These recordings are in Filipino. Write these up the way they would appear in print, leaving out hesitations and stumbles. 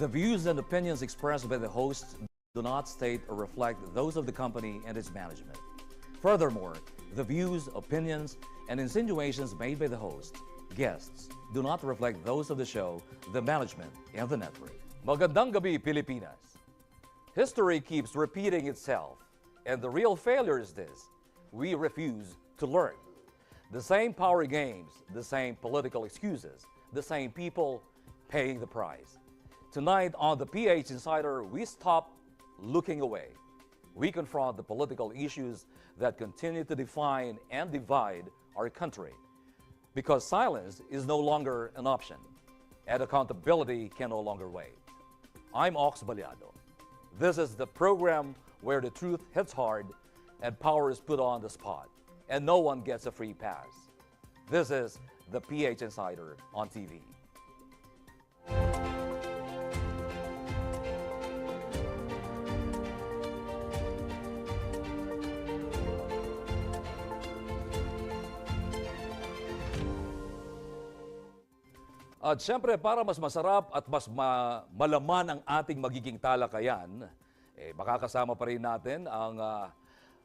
The views and opinions expressed by the host do not state or reflect those of the company and its management. Furthermore, the views, opinions, and insinuations made by the host, guests, do not reflect those of the show, the management, and the network. Magandang gabi, Pilipinas. History keeps repeating itself, and the real failure is this: we refuse to learn. The same power games, the same political excuses, the same people paying the price. Tonight on the PH Insider, we stop looking away. We confront the political issues that continue to define and divide our country. Because silence is no longer an option, and accountability can no longer wait. I'm Ox Baliado. This is the program where the truth hits hard and power is put on the spot, and no one gets a free pass. This is the PH Insider on TV. At siyempre, para mas masarap at mas malaman ang ating magiging talakayan, makakasama pa rin natin ang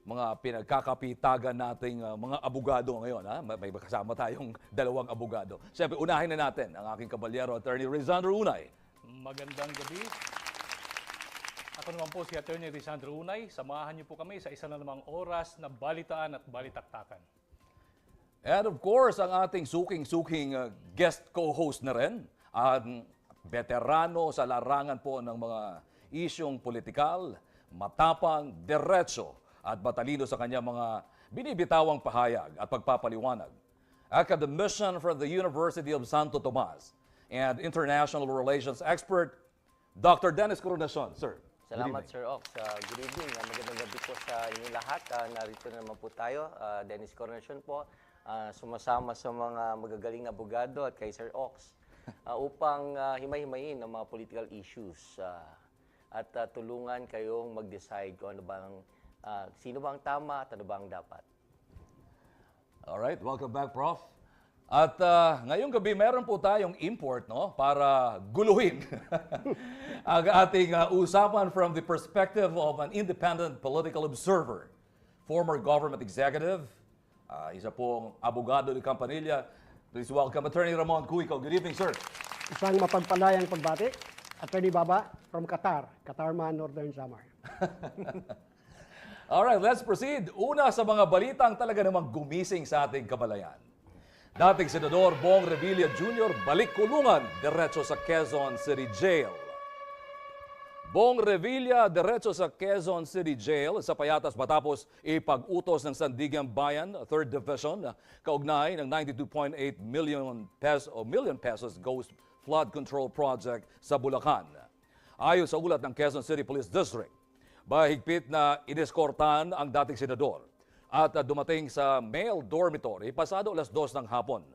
mga pinagkakapitagan nating mga abogado ngayon. May kasama tayong dalawang abogado. Siyempre, unahin na natin ang aking kabalyero, Attorney Rizandro Unay. Magandang gabi. Ako naman po si Attorney Rizandro Unay. Samahan niyo po kami sa isa na namang oras na balitaan at balitaktakan. And of course, ang ating suking-suking guest co-host na rin, ang veterano sa larangan po ng mga isyong politikal, matapang, diretso at matalino sa kanya mga binibitawang pahayag at pagpapaliwanag. Academician from the University of Santo Tomas and international relations expert, Dr. Dennis Coronacion. Sir. Salamat, Sir Ox. Good evening. Magandang gabi po sa inyong lahat. Narito na naman po tayo. Dennis Coronacion po. Sumasama sa mga magagaling na abogado at kay Sir Ox upang himay-himayin ang mga political issues at tulungan kayong mag-decide kung ano bang, sino bang tama at ano bang dapat. Alright, welcome back, Prof. At ngayong gabi, meron po tayong import, no, para guluhin ang ating usapan from the perspective of an independent political observer, former government executive, isa pong abogado ni Campanilla. Please welcome Attorney Ramon Cuico. Good evening, sir. Isang mapagpalayang pagbati. Attorney Baba from Qatar. Qatar man, Northern Samar. Alright, let's proceed. Una sa mga balitang talaga namang gumising sa ating kabalayan. Dating Senador Bong Revilla Jr. balik kulungan diretso sa Quezon City Jail. Bong Revilla diretso sa Quezon City Jail sa payatas matapos ipag-utos ng Sandigan Bayan 3rd Division kaugnay ng 92.8 million pesos Ghost Flood Control Project sa Bulacan. Ayon sa ulat ng Quezon City Police District, mahigpit na ineskortahan ang dating senador at dumating sa male dormitory pasado alas 2 ng hapon.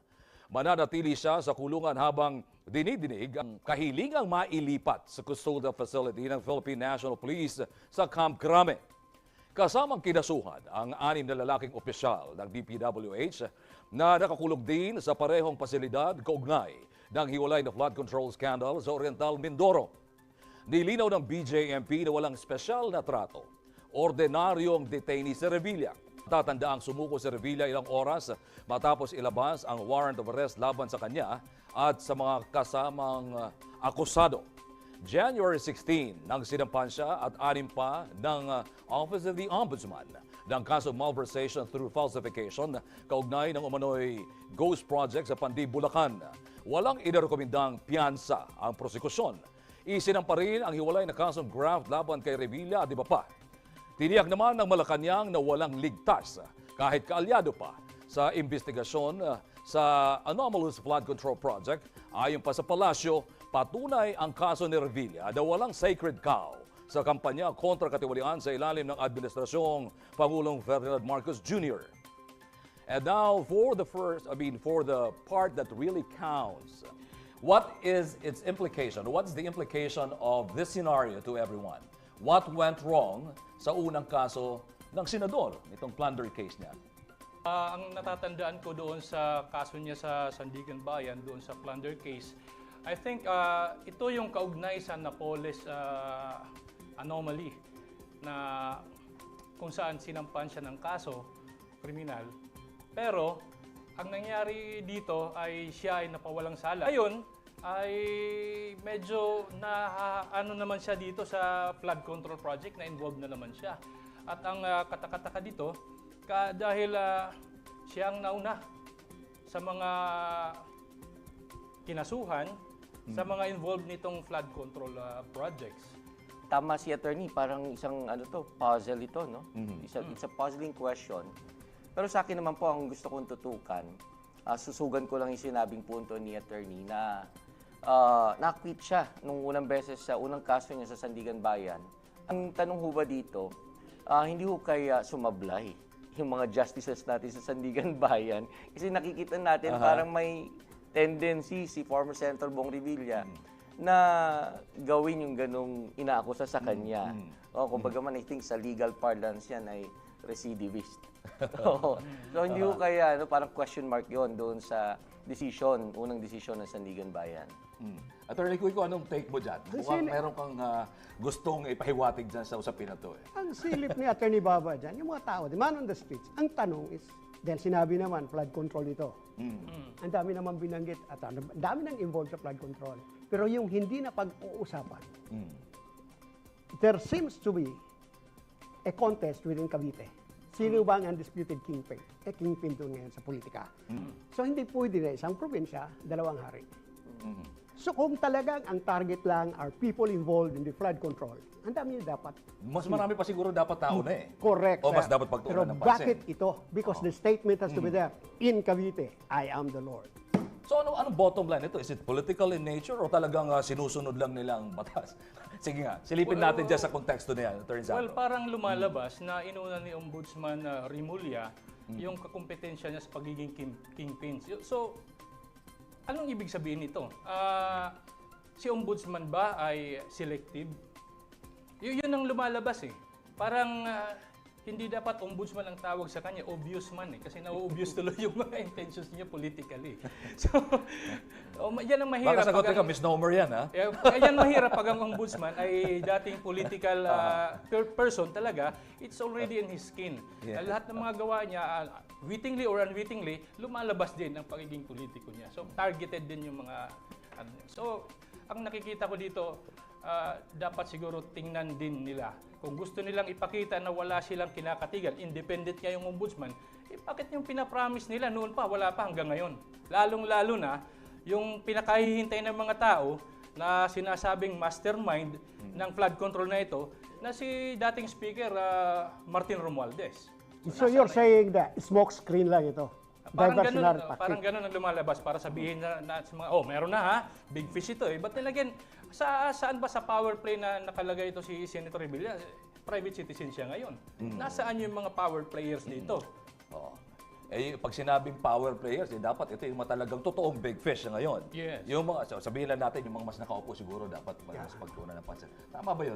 Mananatili siya sa kulungan habang dinidinig ang kahilingang mailipat sa custodial facility ng Philippine National Police sa Camp Crame. Kasamang kinasuhan ang 6 na lalaking opisyal ng DPWH na nakakulong din sa parehong pasilidad kaugnay ng hiwalay na flood control scandal sa Oriental Mindoro. Nilinaw ng BJMP na walang espesyal na trato. Ordinaryong detainee si Revilla. Tatandaang sumuko si Revilla ilang oras matapos ilabas ang warrant of arrest laban sa kanya at sa mga kasamang akusado. January 16 nang sinampan siya at 6 pa ng Office of the Ombudsman ng kaso malversation through falsification kaugnay ng umano'y ghost project sa Pandi, Bulacan. Walang inirekomendang piyansa ang prosekusyon. Isinampa rin ang hiwalay na kasong graft laban kay Revilla at iba pa. Tiniyak naman ng Malacanang na walang ligtas kahit kaalyado pa sa investigasyon sa anomalous flood control project. Ayon pa sa palasyo, patunay ang kaso ni Revilla na walang sacred cow sa kampanya kontra katiwalian sa ilalim ng administrasyong Pangulong Ferdinand Marcos Jr. And now for the part that really counts. What is its implication? What's the implication of this scenario to everyone? What went wrong sa unang kaso ng senador, itong plunder case niya? Ang natatandaan ko doon sa kaso niya sa Sandigan Bayan, doon sa plunder case, I think ito yung kaugnay sa Napoles anomaly na kung saan sinampan siya ng kaso, kriminal. Pero ang nangyari dito ay siya ay napawalang sala. Ngayon ay medyo ano naman siya dito sa flood control project na involved na naman siya. At ang katakataka dito, dahil siya ang nauna sa mga kinasuhan, sa mga involved nitong flood control projects. Tama si attorney, parang isang puzzle ito, no? It's a puzzling question. Pero sa akin naman po, ang gusto kong tutukan, susugan ko lang yung sinabing punto ni attorney na na-acquit siya nung unang beses sa unang kaso niya sa Sandigan Bayan. Ang tanong ho ba dito, hindi ho kaya sumablay yung mga justices natin sa Sandigan Bayan? Kasi nakikita natin parang may tendency si former Senator Bong Revilla na gawin yung ganong inaakusa sa kanya. Kumbaga man, I think sa legal parlance yan ay recidivist. So hindi ko kaya, parang question mark yon doon sa unang desisyon ng Sandigan Bayan. Attorney Cuico, anong take mo dyan? Mukhang meron kang gustong ipahiwatig dyan sa usapin na to. Ang silip ni Attorney Baba dyan, yung mga tao, the man on the streets, ang tanong is, dahil sinabi naman, flood control ito. Ang dami naman binanggit at ang dami nang involved sa flood control. Pero yung hindi na pag-uusapan, there seems to be a contest within Cavite. Sino ba ang undisputed kingpin? Kingpin doon ngayon sa politika. So hindi pwede na isang probinsya, dalawang hari. So kung talagang ang target lang are people involved in the flood control, ang dami niya dapat. Mas marami pa siguro dapat tao na eh. Correct. O mas sir. dapat Pero pagtuunan ng pansin. bakit ito? Because the statement has to be there. In Cavite, I am the Lord. So anong bottom line ito? Is it political in nature o talagang sinusunod lang nila ang batas? Sige nga, silipin natin dyan sa konteksto na yan, Attorney Sandro. Well, parang lumalabas na inuna ni Ombudsman Rimulya yung kakompetensya niya sa pagiging kingpins. So, anong ibig sabihin nito? Si Ombudsman ba ay selective? Yun ang lumalabas eh. Parang hindi dapat ombudsman ang tawag sa kanya, obvious man eh. Kasi na-obvious tuloy yung mga intentions niya politically. So, yan ang mahirap. Baka sagot ka, misnomer yan ha? Yan mahirap pag ang ombudsman ay dating political person talaga, it's already in his skin. Yeah. Lahat ng mga gawa niya, wittingly or unwittingly, lumalabas din ang pagiging politiko niya. So, targeted din yung mga... So, ang nakikita ko dito, dapat siguro tingnan din nila. Kung gusto nilang ipakita na wala silang kinakatigan, independent nga yung ombudsman, bakit yung pinapromise nila noon pa, wala pa hanggang ngayon? Lalong-lalo na, yung pinakahihintay ng mga tao na sinasabing mastermind ng flood control na ito, na si dating speaker Martin Romualdez. So you're saying that smoke screen lang ito? Parang ganun ang lumalabas para sabihin na sa mga, meron na ha, big fish ito eh. Ba't nilagyan, saan ba sa power play na nakalagay ito si Senator Revilla? Private citizen siya ngayon. Nasaan yung mga power players dito? Pag sinabing power players, dapat ito yung talagang totoong big fish ngayon. Yes. Yung mga, sabihin lang natin, yung mga mas nakaupo siguro dapat mas pagtuunan ng pansin. Tama ba yun,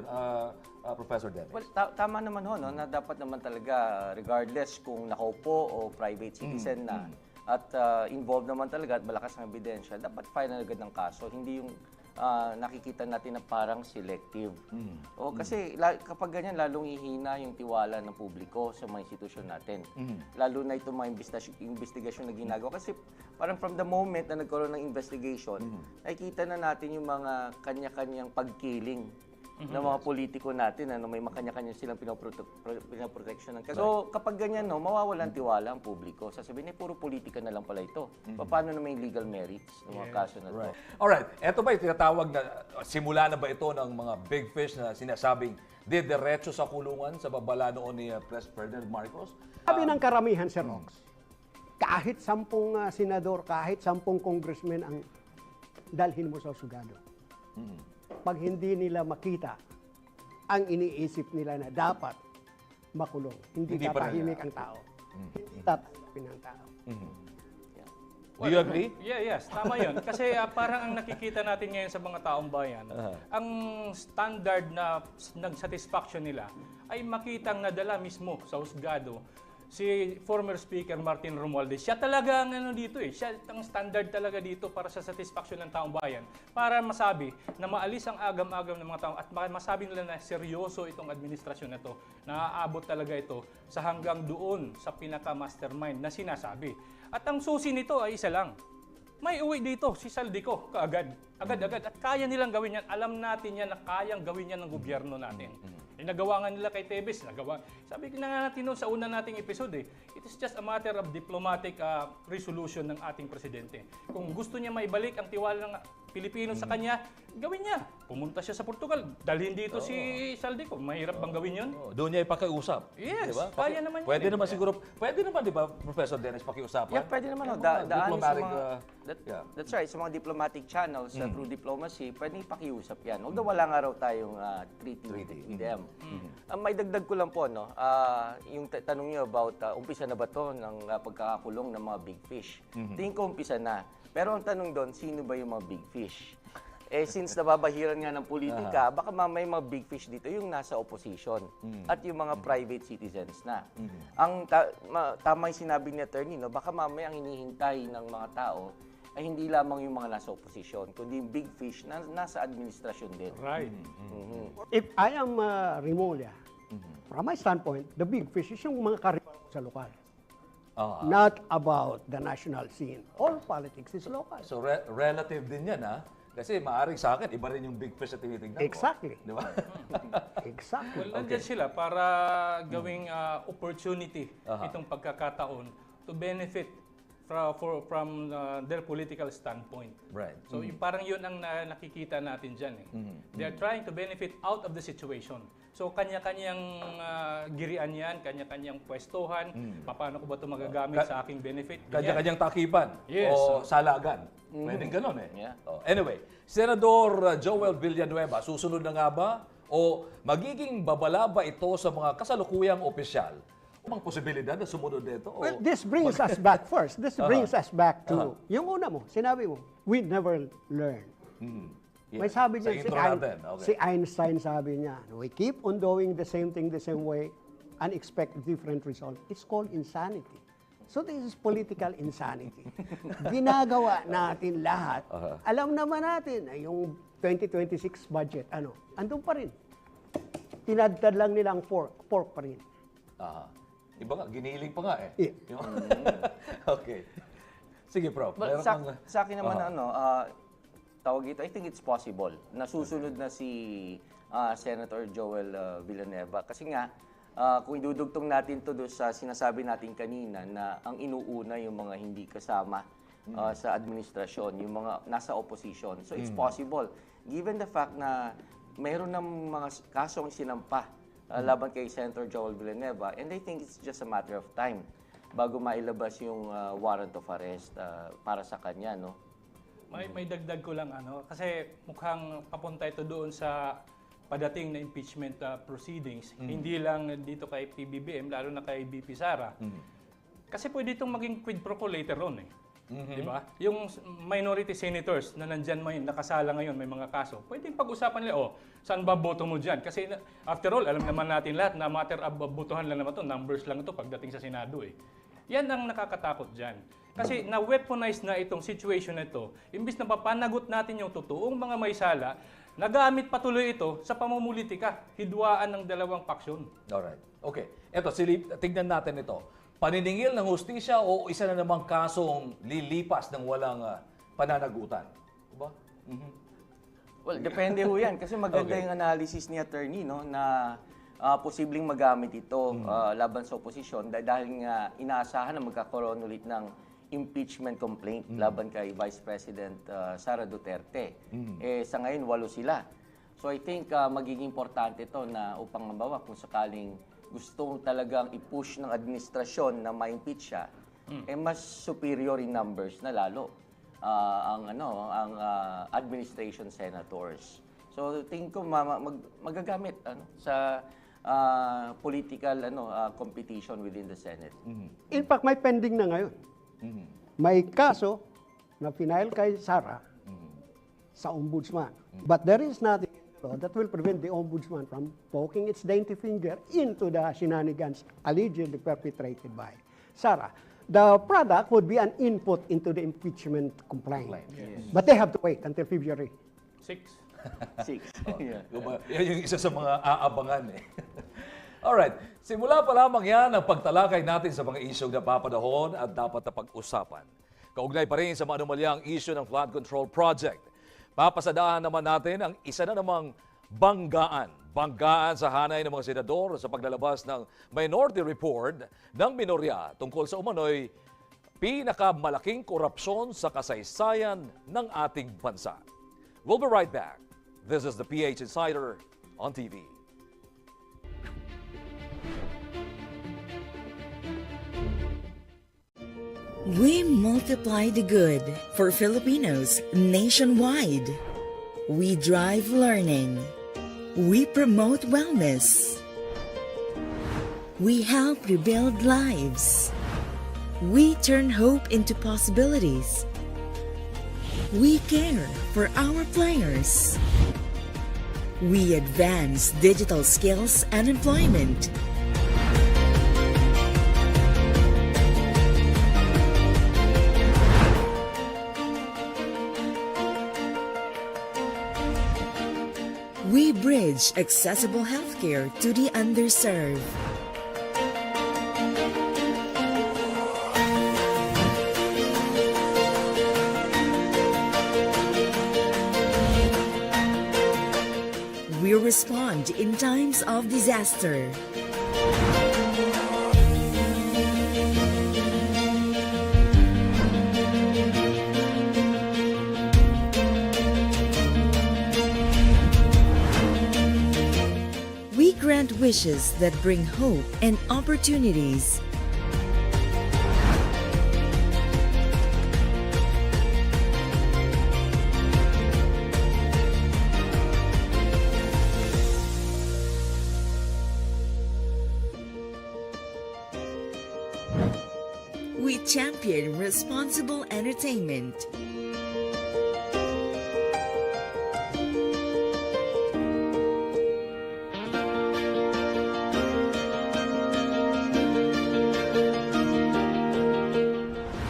Professor Dennis? Well, tama naman ho, no, na dapat naman talaga, regardless kung nakaupo o private citizen na, at involved naman talaga at malakas ang ebidensya, dapat file na agad ng kaso. Hindi yung nakikita natin na parang selective. Kasi kapag ganyan, lalong ihina yung tiwala ng publiko sa mga institusyon natin. Lalo na itong mga investigasyon na ginagawa. Kasi parang from the moment na nagkaroon ng investigation, nakikita na natin yung mga kanya-kanyang pagkiling ng mga politiko natin, may makanya-kanya silang pinoproteksyonan. So, kapag ganyan, mawawalan tiwala ang publiko. Sasabihin, puro politika na lang pala ito. Paano na may legal merits ng mga kaso na ito? Right. Alright, eto ba yung tinatawag na, simula na ba ito ng mga big fish na sinasabing diretso sa kulungan sa babala noon ni President Marcos? Sabi ng karamihan, Sir Rox, kahit 10 senador, kahit 10 congressman ang dalhin mo sa husgado. Pag hindi nila makita ang iniisip nila na dapat makulong, hindi tatahimik ang tao. Hindi tatahimik ang tao. Do you agree? Yes, tama yun. Kasi parang ang nakikita natin ngayon sa mga taong bayan, ang standard na satisfaction nila ay makitang nadala mismo sa husgado si former Speaker Martin Romualdez, siya talaga ang ano dito eh. Siya ang standard talaga dito para sa satisfaction ng taong bayan. Para masabi na maalis ang agam-agam ng mga tao at masabi nila na seryoso itong administrasyon na to. Naaabot talaga ito sa hanggang doon sa pinaka-mastermind na sinasabi. At ang susi nito ay isa lang. May uwi dito, si Saldico, kaagad. Agad-agad. At kaya nilang gawin yan. Alam natin yan na kayang gawin yan ng gobyerno natin. Nagawa nga nila kay Tebes, nagawa. Sabi na nga natin noon sa una nating episode it is just a matter of diplomatic resolution ng ating presidente. Kung gusto niya maibalik ang tiwala ng Pilipino sa kanya, gawin niya. Pumunta siya sa Portugal, dalhin dito si Saldico. Mahirap bang gawin yun? Doon niya ipakiusap. Yes, Diba? kaya naman yun. Pwede naman siguro, pwede naman, di ba, Professor Dennis, pakiusapan? Yeah, pwede naman. Yung Daan sa diplomatic, mga, yeah. that's right, sa mga diplomatic channels, through diplomacy, pwede ipakiusap yan. Although wala nga raw tayong treaty with them. May dagdag ko lang po, no? Yung tanong niyo about, umpisa na ba to ng pagkakakulong ng mga big fish? Tingin ko umpisa na. Pero ang tanong doon, sino ba yung mga big fish? Since nababahiran nga ng politika, baka may mga big fish dito yung nasa opposition at yung mga private citizens na. Ang tama yung sinabi ni Attorney, no? Baka mamaya ang hinihintay ng mga tao ay hindi lamang yung mga nasa opposition, kundi yung big fish na nasa administrasyon din. Right. If I am Remulla, from my standpoint, the big fish is yung mga karibal sa lokal. Not about the national scene. All politics is local. So, relative din yan, ha? Kasi maaaring sa akin, iba rin yung big fish na tinitignan ko. Exactly. Di ba? Exactly. Well, nandyan sila para gawing opportunity itong pagkakataon to benefit from their political standpoint. Right. So parang yun ang nakikita natin dyan. They are trying to benefit out of the situation. So kanya-kanyang girian yan, kanya-kanyang pwestuhan, paano ko ba ito magagamit sa aking benefit. Kanya-kanyang takipan Yes. o salagan. Pwedeng ganun eh. Yeah. Anyway, Senador Joel Villanueva, susunod na nga ba o magiging babala ba ito sa mga kasalukuyang opisyal? Ang posibilidad na sumunod dito? O Well, this brings us back first. This brings us back to, yung una mo, sinabi mo, we never learn. Yeah. May sabi Sa niya, intro natin. Okay. si Einstein sabi niya, we keep on doing the same thing the same way and expect different result. It's called insanity. So this is political insanity. Ginagawa natin lahat. Alam naman natin na yung 2026 budget, andun pa rin. Tinadtad lang nilang pork pa rin. Iba nga, giniling pa nga eh. Yeah. Okay. Sige, Prof. Well, Meron kang- sa akin naman, tawag ito, I think it's possible. Nasusunod na si Senator Joel Villanueva. Kasi nga, kung idudugtong natin to doon sa sinasabi natin kanina na ang inuuna yung mga hindi kasama sa administrasyon, yung mga nasa opposition. So it's possible. Given the fact na mayroon ng mga kasong sinampa laban kay Senator Joel Villanueva, and I think it's just a matter of time bago mailabas yung warrant of arrest para sa kanya, no? May dagdag ko lang kasi mukhang papunta ito doon sa padating na impeachment proceedings, hindi lang dito kay PBBM, lalo na kay BP Sara. Kasi pwede itong maging quid pro quo later on eh. Di ba? Yung minority senators na nandyan nakasala ngayon, may mga kaso, pwedeng pag-usapan nila, saan ba boto mo dyan? Kasi after all, alam naman natin lahat na matter of botohan lang naman to, numbers lang ito pagdating sa Senado eh. Yan ang nakakatakot dyan. Kasi na-weaponize na itong situation na ito, imbis na papanagot natin yung totoong mga may sala, nagamit patuloy ito sa pamumulitika, hidwaan ng dalawang paksyon. Alright. Okay. Eto, tignan natin ito. Paniningil ng hustisya o isa na namang kasong lilipas ng walang pananagutan? Diba? Well, depende ho yan. Kasi maganda yung analysis ni attorney, no, na posibleng magamit ito laban sa oposisyon dahil nga inaasahan na magkakaroon ulit ng impeachment complaint laban kay Vice President Sara Duterte. Sa ngayon, 8 sila. So I think magiging importante ito na upang mabawa kung sakaling gustong talagang i-push ng administrasyon na ma-impeach siya, mas superior in numbers na lalo ang administration senators. So tingin ko magagamit sa political competition within the Senate. In fact, may pending na ngayon. May kaso na final kay Sara sa ombudsman. But there is nothing in the law that will prevent the ombudsman from poking its dainty finger into the shenanigans allegedly perpetrated by Sarah. The product would be an input into the impeachment complaint. But they have to wait until February. 6. 6. Yeah. Yan yung isa sa mga aabangan eh. Alright, simula pa lamang yan ang pagtalakay natin sa mga isyong napapanahon at dapat na pag-usapan. Kaugnay pa rin sa manumalyang issue ng flood control project. Papasadahan naman natin ang isa na namang banggaan. Banggaan sa hanay ng mga senador sa paglalabas ng Minority Report ng Minorya tungkol sa umano'y pinakamalaking korupsyon sa kasaysayan ng ating bansa. We'll be right back. This is the PH Insider on TV. We multiply the good for Filipinos nationwide. We drive learning. We promote wellness. We help rebuild lives. We turn hope into possibilities. We care for our players. We advance digital skills and employment. We bridge accessible healthcare to the underserved. We respond in times of disaster. We grant wishes that bring hope and opportunities. We champion responsible entertainment.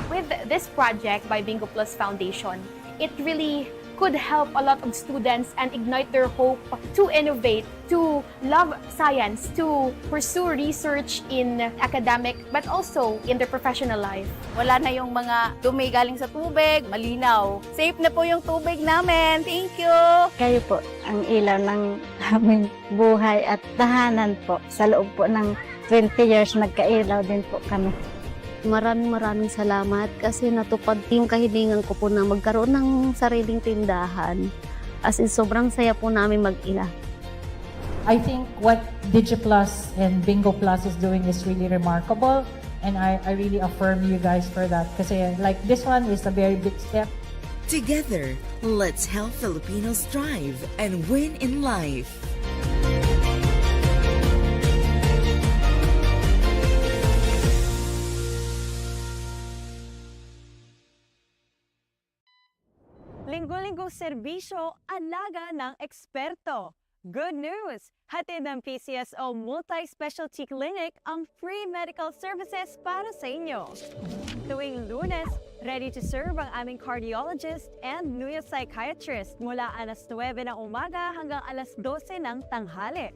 With this project by Bingo Plus Foundation, it really could help a lot of students and ignite their hope to innovate, to love science, to pursue research in academic, but also in their professional life. Wala na yung mga dumi galing sa tubig, malinaw. Safe na po yung tubig namin. Thank you! Kayo po ang ilaw ng aming buhay at tahanan po. Sa loob po ng 20 years, nagkailaw din po kami. Maraming salamat kasi natupad yung kahilingan ko po na magkaroon ng sariling tindahan. As in, sobrang saya po namin mag-ina. I think what DigiPlus and Bingo Plus is doing is really remarkable, and I really affirm you guys for that kasi like this one is a very big step. Together, let's help Filipinos thrive and win in life. Linggo-linggo serbisyo, alaga ng eksperto. Good news! Hatid ng PCSO Multi-Specialty Clinic ang free medical services para sa inyo. Tuwing Lunes, ready to serve ang aming cardiologist and neuropsychiatrist mula alas 9 ng umaga hanggang alas 12 ng tanghali.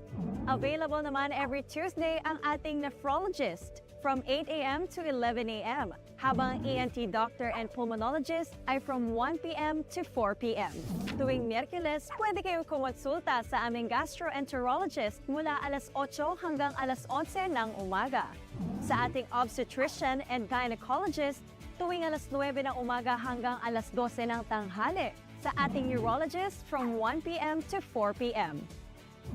Available naman every Tuesday ang ating nephrologist from 8 a.m. to 11 a.m. habang ENT doctor and pulmonologist ay from 1 p.m. to 4 p.m. Tuwing Miyerkules, pwede kayong kumonsulta sa aming gastroenterologist mula alas 8 hanggang alas 11 ng umaga. Sa ating obstetrician and gynecologist, tuwing alas 9 ng umaga hanggang alas 12 ng tanghali. Sa ating urologist from 1 p.m. to 4 p.m.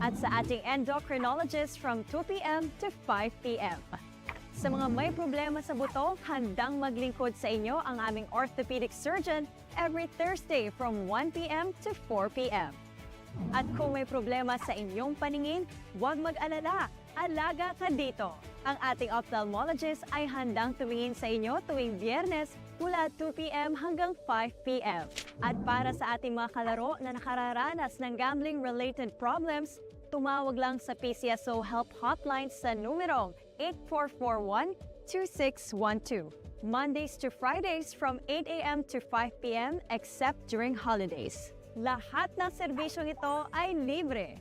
At sa ating endocrinologist from 2 p.m. to 5 p.m. Sa mga may problema sa buto, handang maglingkod sa inyo ang aming orthopedic surgeon every Thursday from 1 p.m. to 4 p.m. At kung may problema sa inyong paningin, huwag mag-alala, alaga ka dito. Ang ating ophthalmologist ay handang tumingin sa inyo tuwing Biyernes mula 2 p.m. hanggang 5 p.m. At para sa ating mga kalaro na nakararanas ng gambling-related problems, tumawag lang sa PCSO Help Hotline sa numero 8441-2612. Mondays to Fridays from 8 a.m. to 5 p.m. except during holidays. Lahat ng serbisyong ito ay libre.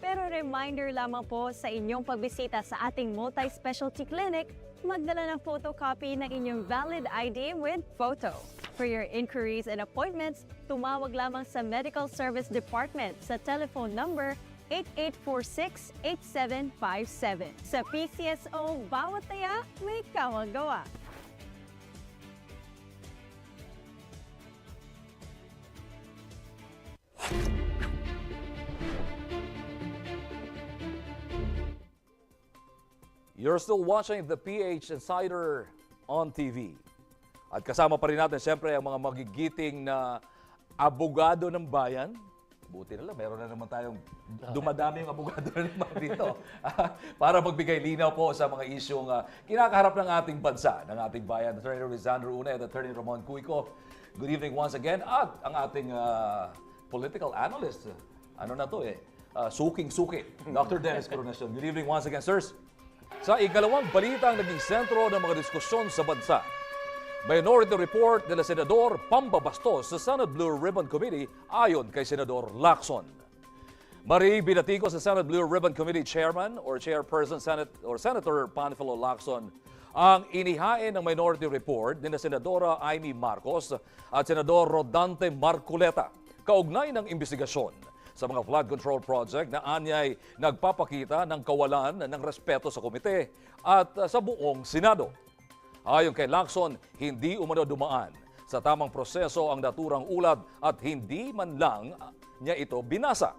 Pero reminder lamang po sa inyong pagbisita sa ating multi-specialty clinic, magdala ng photocopy ng inyong valid ID with photo. For your inquiries and appointments, tumawag lamang sa Medical Service Department sa telephone number 8846-8757. Sa PCSO, bawat taya may kawagawa. You're still watching the PH Insider on TV. At kasama pa rin natin siyempre ang mga magigiting na abogado ng bayan. Buti na lang, meron na naman tayong dumadami yung abogado na naman dito. Para magbigay linaw po sa mga isyong kinakaharap ng ating bansa, ng ating bayan. Attorney Rizandro Una at Attorney Ramon Cuico. Good evening once again. At ang ating political analyst, ano na to suking-suki, Dr. Dennis Coronation. Good evening once again, sirs. Sa ikalawang balita ang naging sentro ng mga diskusyon sa bansa. Minority Report nila Senador pambabastos sa Senate Blue Ribbon Committee ayon kay Senador Lacson. Mari binati ko sa Senate Blue Ribbon Committee Chairman or Chairperson Senator Panfilo Lacson ang inihain ng Minority Report nila Senadora Amy Marcos at Senador Rodante Marcoleta kaugnay ng investigasyon sa mga flood control project na anyay nagpapakita ng kawalan ng respeto sa komite at sa buong Senado. Ayon kay Lacson, hindi umano dumaan sa tamang proseso ang naturang ulat at hindi man lang niya ito binasa.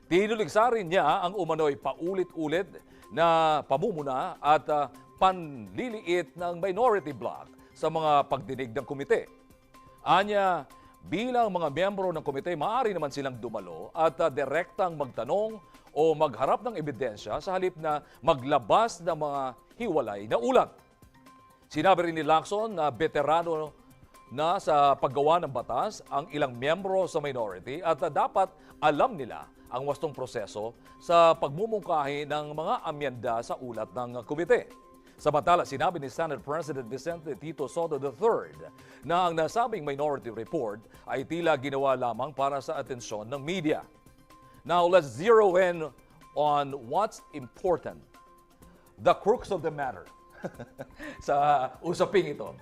Tinuligsa rin niya ang umano'y paulit-ulit na pamumuna at panliliit ng minority bloc sa mga pagdinig ng komite. Anya, bilang mga miyembro ng komite, maaari naman silang dumalo at direktang magtanong o magharap ng ebidensya sa halip na maglabas ng mga hiwalay na ulat. Sinabi rin ni Lacson na veterano na sa paggawa ng batas ang ilang miyembro sa minority at dapat alam nila ang wastong proseso sa pagmumungkahi ng mga amyenda sa ulat ng komite. Samantala, sinabi ni Senate President Vicente Tito Soto III na ang nasabing minority report ay tila ginawa lamang para sa atensyon ng media. Now, let's zero in on what's important. The crux of the matter sa usaping ito.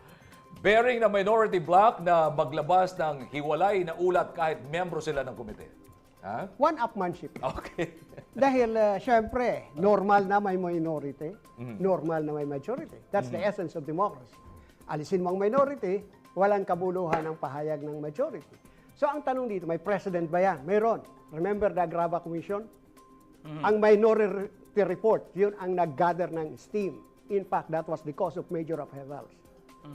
Bearing na minority bloc na maglabas ng hiwalay na ulat kahit miyembro sila ng komite. Ha? One-upmanship. Okay. Dahil, syempre, normal na may minority, normal na may majority. That's the essence of democracy. Alisin mo ang minority, walang kabuluhan ang pahayag ng majority. So, ang tanong dito, may president ba yan? Mayroon. Remember the Agrava Commission? Ang minority report, yun ang nag-gather ng steam. In fact, that was the cause of major upheavals.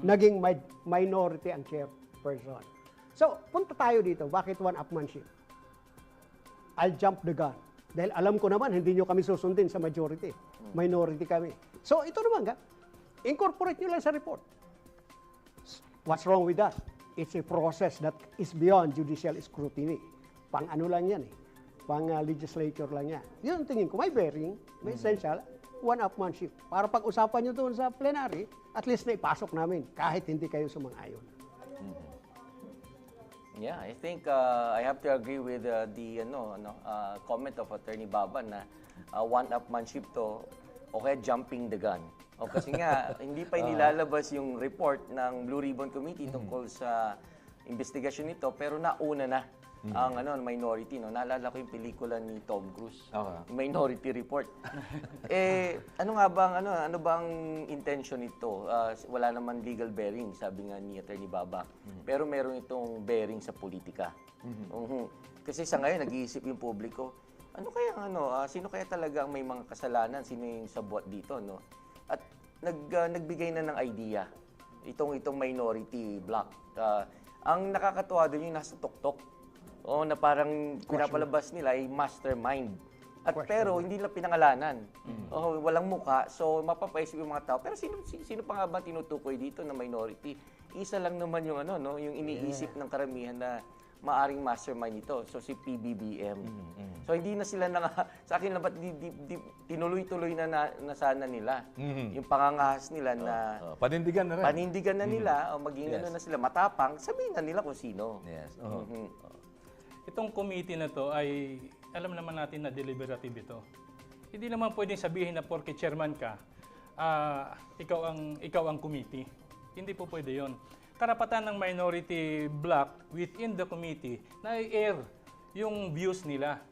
Naging minority ang chairperson. So, punta tayo dito. Bakit one-upmanship? I'll jump the gun. Dahil alam ko naman, hindi nyo kami susundin sa majority. Minority kami. So, ito naman incorporate nyo lang sa report. What's wrong with that? It's a process that is beyond judicial scrutiny. Pang ano lang yan Pang legislature lang yan. Yun ang tingin ko, may bearing, may essential, one-upmanship. Para pag-usapan nyo doon sa plenary, at least na ipasok namin kahit hindi kayo sumang-ayon. Yeah, I think I have to agree with the comment of Attorney Baba na one-upmanship to o kaya jumping the gun. O kasi nga, hindi pa inilalabas yung report ng Blue Ribbon Committee tungkol sa investigasyon nito, pero nauna na ang minority. Naalala ko yung pelikula ni Tom Cruise, Minority Report. Ano bang intention nito? Wala naman legal bearing, sabi nga ni Attorney Baba. Pero meron itong bearing sa politika. Kasi sa ngayon, nag-iisip yung publiko, sino kaya talaga ang may mga kasalanan? Sino yung sabwat dito? At nagbigay na ng idea itong minority bloc. Ang nakakatuwa doon yung nasa tuktok. Na parang pinapalabas nila ay mastermind At pero hindi nila pinangalanan. Walang muka, so mapapaisip yung mga tao. Pero sino pa nga ba tinutukoy dito na minority? Isa lang naman yung yung iniisip ng karamihan na maaring mastermind ito. So si PBBM. So hindi na sila sa akin lang tinuloy-tuloy na sana nila. Yung pangangahas nila na panindigan na rin. Panindigan na nila o maging na sila matapang, sabihin na nila kung sino. Yes. Itong committee na to ay alam naman natin na deliberative ito. Hindi naman pwedeng sabihin na porke chairman ka, ikaw ang committee. Hindi po pwede 'yon. Karapatan ng minority bloc within the committee na i-air yung views nila.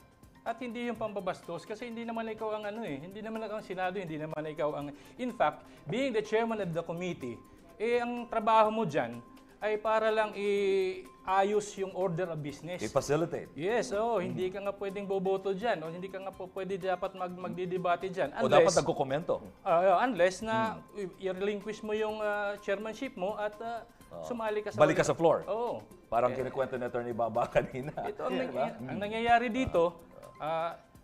At hindi yung pambabastos kasi hindi naman ikaw ang hindi naman ikaw ang Senado, hindi naman ikaw ang... In fact, being the chairman of the committee, ang trabaho mo dyan ay para lang iayos yung order of business. I-facilitate. Yes, hindi ka nga pwedeng boboto dyan o hindi ka nga pwede dapat magdidebate dyan. O dapat nagkukomento. Unless na i-relinquish mo yung chairmanship mo at sumali ka sa... Balik ka sa floor. Oo. Parang kinikwento ni Attorney Baba kanina. Ito ang nangyayari dito,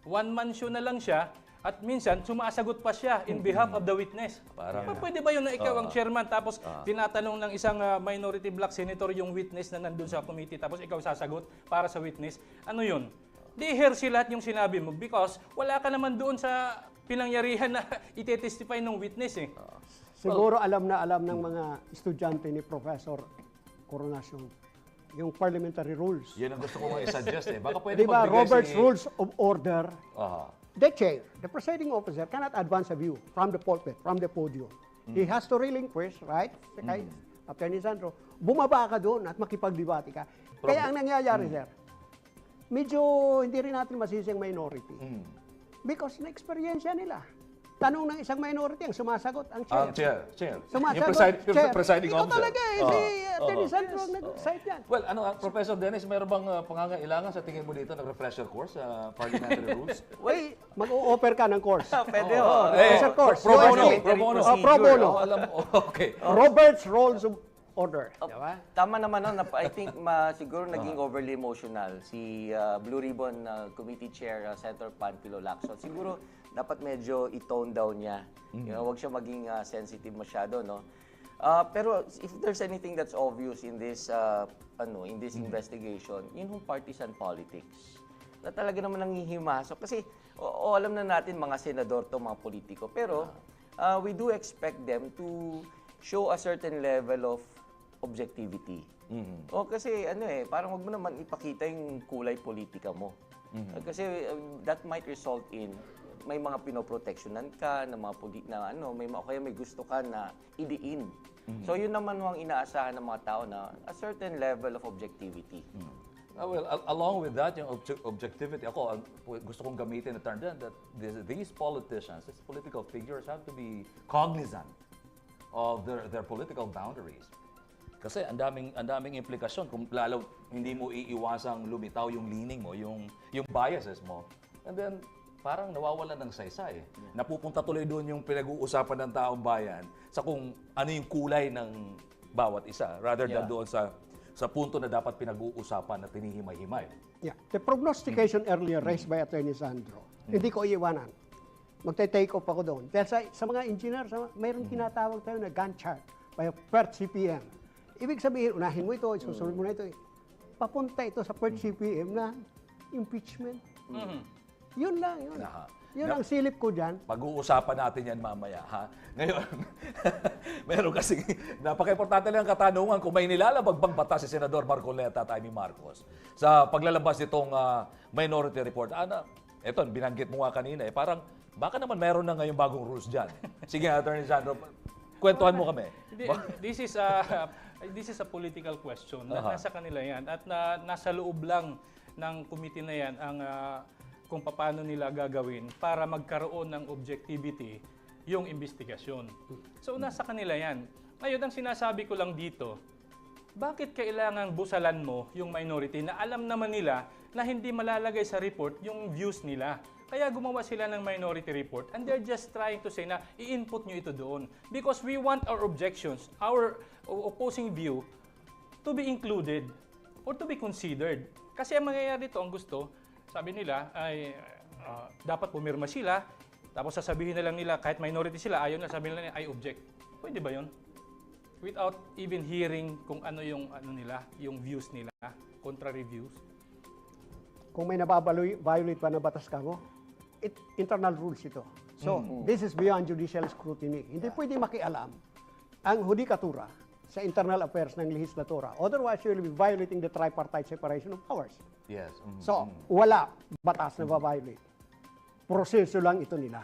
one-man show na lang siya at minsan sumasagot pa siya in behalf of the witness. Pwede ba yun na ikaw ang chairman tapos tinatanong ng isang minority black senator yung witness na nandun sa committee tapos ikaw sasagot para sa witness? Ano yun? Di-hearsay lahat yung sinabi mo because wala ka naman doon sa pinangyarihan na ite-testify ng witness eh. Siguro alam ng mga estudyante ni Professor Coronation yung parliamentary rules. Yan ang gusto ko nga i-suggest eh. Baka pwede Diba, magbigay Robert's Rules of Order, the chair, the presiding officer cannot advance a view from the pulpit, from the podium. He has to relinquish, right? Kay Attorney Sandro, bumaba ka doon at makipagdebate ka. Kaya ang nangyayari, sir, medyo hindi rin natin masisi ang minority. Because na-experience nila. Tanong ng isang minority, ang sumasagot, ang chair. Chair. Sumasagot, yung presiding ikaw officer. talaga eh, si Attorney Sandro nag-cite yan. Well, Professor Dennis, meron bang pangangailangan sa tingin mo dito ng refresher course sa parliamentary rules? Wait, mag-o-offer ka ng course. Pwede Refresher course. Pro bono. Pro bono. Okay. Robert's Rules of Order. Diba? Tama naman I think siguro naging overly emotional si Blue Ribbon Committee Chair Senator Panfilo Lacson. Siguro dapat medyo i-tone down niya. Huwag siya maging sensitive masyado, no? Pero if there's anything that's obvious in this investigation, yun yung partisan politics. Na talaga naman nangihimasok. Kasi alam na natin mga senador to, mga politiko. Pero we do expect them to show a certain level of objectivity. Kasi parang wag mo naman ipakita yung kulay politika mo. Kasi that might result in may mga pinoproteksyonan ka na kaya may gusto ka na idiin. So yun naman ang inaasahan ng mga tao na a certain level of objectivity. Well, along with that, yung objectivity, ako gusto kong gamitin na term that these politicians, these political figures have to be cognizant of their political boundaries. Kasi ang daming implikasyon kung lalo hindi mo iiwasang lumitaw yung leaning mo, yung biases mo. And then parang nawawalan ng saysay. Napupunta tuloy doon yung pinag-uusapan ng taong bayan sa kung ano yung kulay ng bawat isa rather than doon sa punto na dapat pinag-uusapan na tinihimay-himay. Yeah. The prognostication earlier raised by Attorney Sandro, hindi ko iiwanan. Magte-take off ako doon. Dahil sa mga engineers, mayroong tinatawag tayo na Gantt chart per CPM. Ibig sabihin, unahin mo ito, susunod mo na ito. Papunta ito sa per CPM na impeachment. Yun lang, yun. Yun ang silip ko dyan. Pag-uusapan natin yan mamaya, ha? Ngayon, meron kasing napaka-importante lang ang katanungan kung may nilalabag bang batas si Senador Marcoleta at Amy Marcos sa paglalabas nitong minority report. Eto, binanggit mo nga kanina, parang baka naman meron na ngayong bagong rules dyan. Sige, Attorney Sandro, kwentuhan mo kami. This is a political question. Nasa kanila yan at nasa loob lang ng committee na yan ang kung paano nila gagawin para magkaroon ng objectivity yung investigasyon. So, nasa kanila yan. Ngayon, ang sinasabi ko lang dito, bakit kailangan busalan mo yung minority na alam naman nila na hindi malalagay sa report yung views nila? Kaya gumawa sila ng minority report and they're just trying to say na i-input nyo ito doon. Because we want our objections, our opposing view to be included or to be considered. Kasi ang mangyayari dito, ang gusto, sabi nila ay dapat pumirma sila, tapos sasabihin na lang nila, kahit minority sila, ayaw na, sabihin nila, I object. Pwede ba yun? Without even hearing kung ano yung nila, yung views nila, contrary views. Kung may violate pa na batas ka mo, internal rules ito. So, this is beyond judicial scrutiny. Hindi pwede makialam ang hudikatura sa internal affairs ng legislatura. Otherwise, you will be violating the tripartite separation of powers. Yes. So, wala batas na ba-violate. Proseso lang ito nila.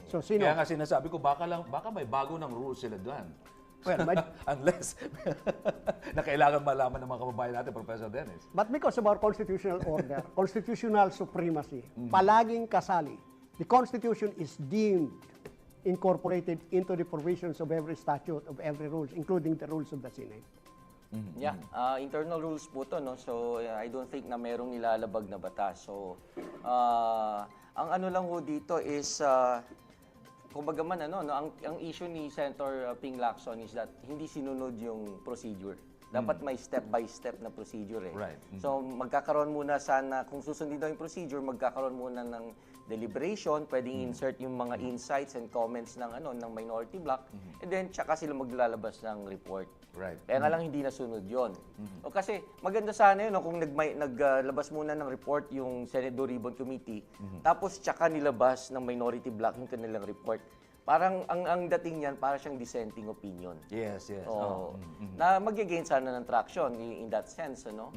So, sino? Kaya nga sinasabi ko, baka may bago ng rules sila doon. Well, Unless na kailangan malaman ng mga kababayan natin, Professor Dennis. but because of our constitutional order, constitutional supremacy, palaging kasali, the Constitution is deemed incorporated into the provisions of every statute, of every rules, including the rules of the Senate. Yeah, internal rules po to, no? So, I don't think na merong nilalabag na batas. So, ang ano lang ho dito is, kumbaga man, ang issue ni Senator Ping Lacson is that hindi sinunod yung procedure. Dapat may step-by-step na procedure eh. Right. So, magkakaroon muna sana, kung susundin daw yung procedure, magkakaroon muna ng deliberation, pwedeng insert yung mga insights and comments ng minority bloc, and then tsaka sila maglalabas ng report. Right. Kaya nga lang hindi nasunod yon. O kasi maganda sana yun kung naglabas muna ng report yung Senate Blue Ribbon Committee, tapos tsaka nilabas ng minority bloc yung kanilang report. Parang ang dating niyan, para siyang dissenting opinion. Yes. So, na mag-gain sana ng traction in that sense, ano?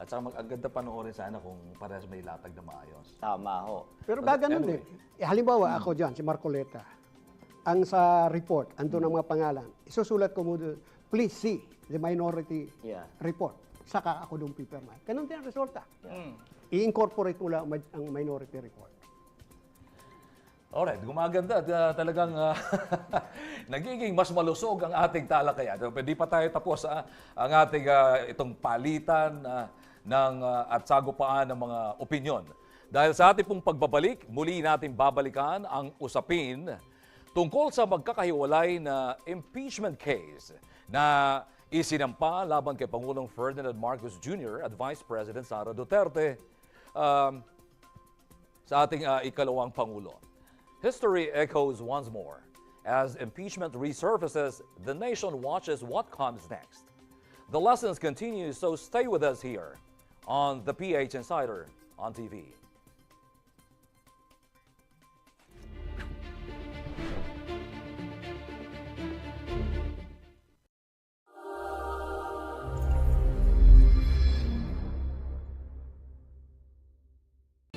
At saka ang ganda panoorin sana kung parehas may latag na maayos. Tama ho. Pero gaganon din. Halimbawa, ako dyan, si Marcoleta, ang sa report, andun ang mga pangalan, isusulat ko mo doon, please see the minority report. Saka ako doon pipirma. Ganun din ang resulta. I-incorporate mo lang ang minority report. Alright, gumaganda at talagang nagiging mas malusog ang ating talakayan. Hindi pa tayo tapos ang ating itong palitan at sagupaan ng mga opinyon. Dahil sa ating pong pagbabalik, muli natin babalikan ang usapin tungkol sa magkakahiwalay na impeachment case na isinampa laban kay Pangulong Ferdinand Marcos Jr. at Vice President Sara Duterte sa ating ikalawang Pangulo. History echoes once more. As impeachment resurfaces, the nation watches what comes next. The lessons continue, so stay with us here on the PH Insider on TV.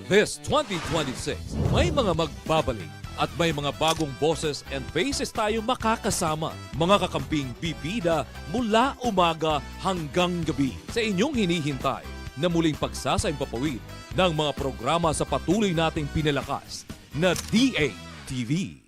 This 2026, may mga magbabalik at may mga bagong boses and faces tayo makakasama. Mga kakamping bibida mula umaga hanggang gabi sa inyong hinihintay na muling pagsasaimpapawid ng mga programa sa patuloy nating pinalakas na DA-TV.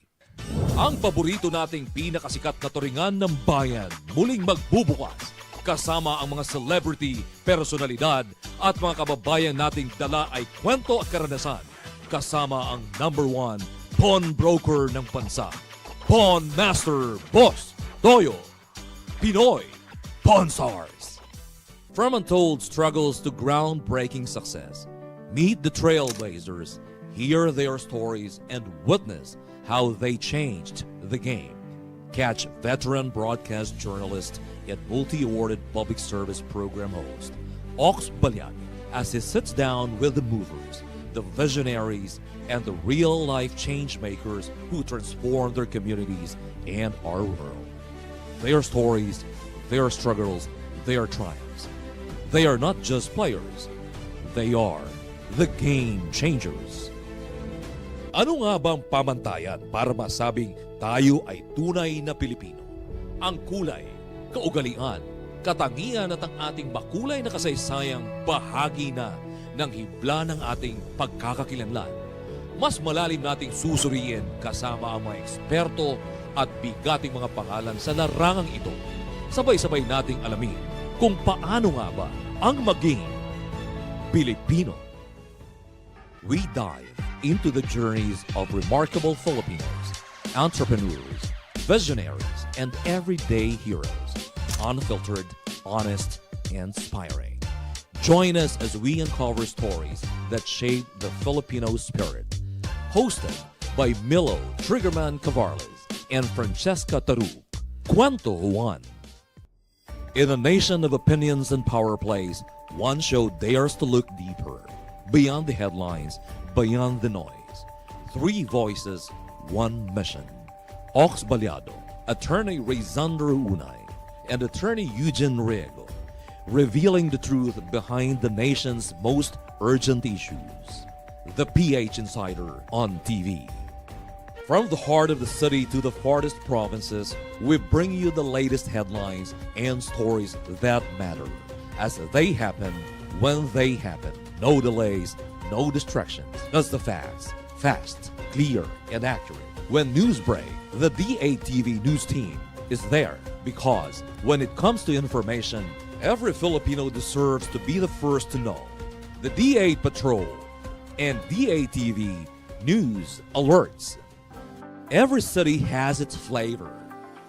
Ang paborito nating pinakasikat na turingan ng bayan muling magbubukas kasama ang mga celebrity, personalidad at mga kababayan nating dala ay kwento at karanasan. Kasama ang #1 pawn broker ng bansa, Pawn Master Boss Toyo, Pinoy Pawn Stars. From untold struggles to groundbreaking success, meet the trailblazers, hear their stories, and witness how they changed the game. Catch veteran broadcast journalist and multi-awarded public service program host, Ox Balyan, as he sits down with the movers, the visionaries, and the real-life change makers who transform their communities and our world. Their stories, their struggles, their triumphs. They are not just players. They are the game changers. Ano nga bang pamantayan para masabing tayo ay tunay na Pilipino? Ang kulay, kaugalian, katangian at ang ating makulay na kasaysayang bahagi na ng hibla ng ating pagkakakilanlan. Mas malalim nating susuriin kasama ang mga eksperto at bigating mga pangalan sa larangang ito. Sabay-sabay nating alamin kung paano nga ba ang maging Pilipino. We dive into the journeys of remarkable Filipinos, entrepreneurs, visionaries, and everyday heroes. Unfiltered, honest, and inspiring. Join us as we uncover stories that shape the Filipino spirit. Hosted by Milo Triggerman Cavarles and Francesca Taruk. Kwento Juan. In a nation of opinions and power plays, one show dares to look deeper, beyond the headlines, beyond the noise. 3 voices, 1 mission. Ox Baliado, Attorney Rayzandro Unay, and Attorney Eugene Riego, revealing the truth behind the nation's most urgent issues. The PH Insider on TV. From the heart of the city to the farthest provinces, we bring you the latest headlines and stories that matter, as they happen when they happen. No delays, no distractions, just the facts. Fast, clear, and accurate. When news break, the DATV news team is there, because when it comes to information, every Filipino deserves to be the first to know. The D8 Patrol and DATV News Alerts. Every city has its flavor.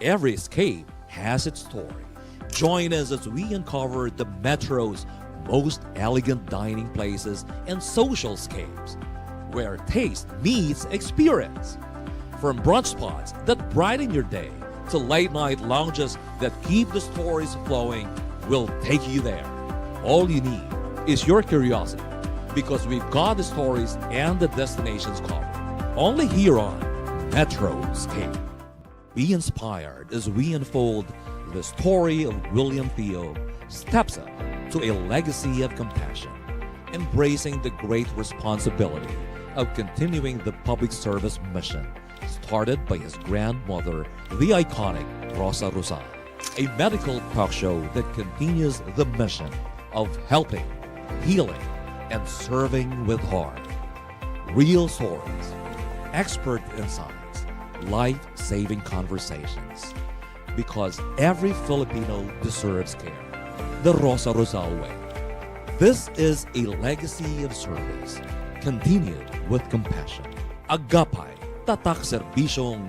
Every escape has its story. Join us as we uncover the Metro's most elegant dining places and social scapes, where taste meets experience. From brunch spots that brighten your day to late-night lounges that keep the stories flowing, we'll take you there. All you need is your curiosity, because we've got the stories and the destinations covered. Only here on Metroscape. Be inspired as we unfold the story of William Theo steps up to a legacy of compassion, embracing the great responsibility of continuing the public service mission started by his grandmother, the iconic Rosa Rosal, a medical talk show that continues the mission of helping, healing, and serving with heart. Real stories, expert insights, life-saving conversations. Because every Filipino deserves care. The Rosa Rosal way. This is a legacy of service, continued with compassion. Agapay, tatak serbisyong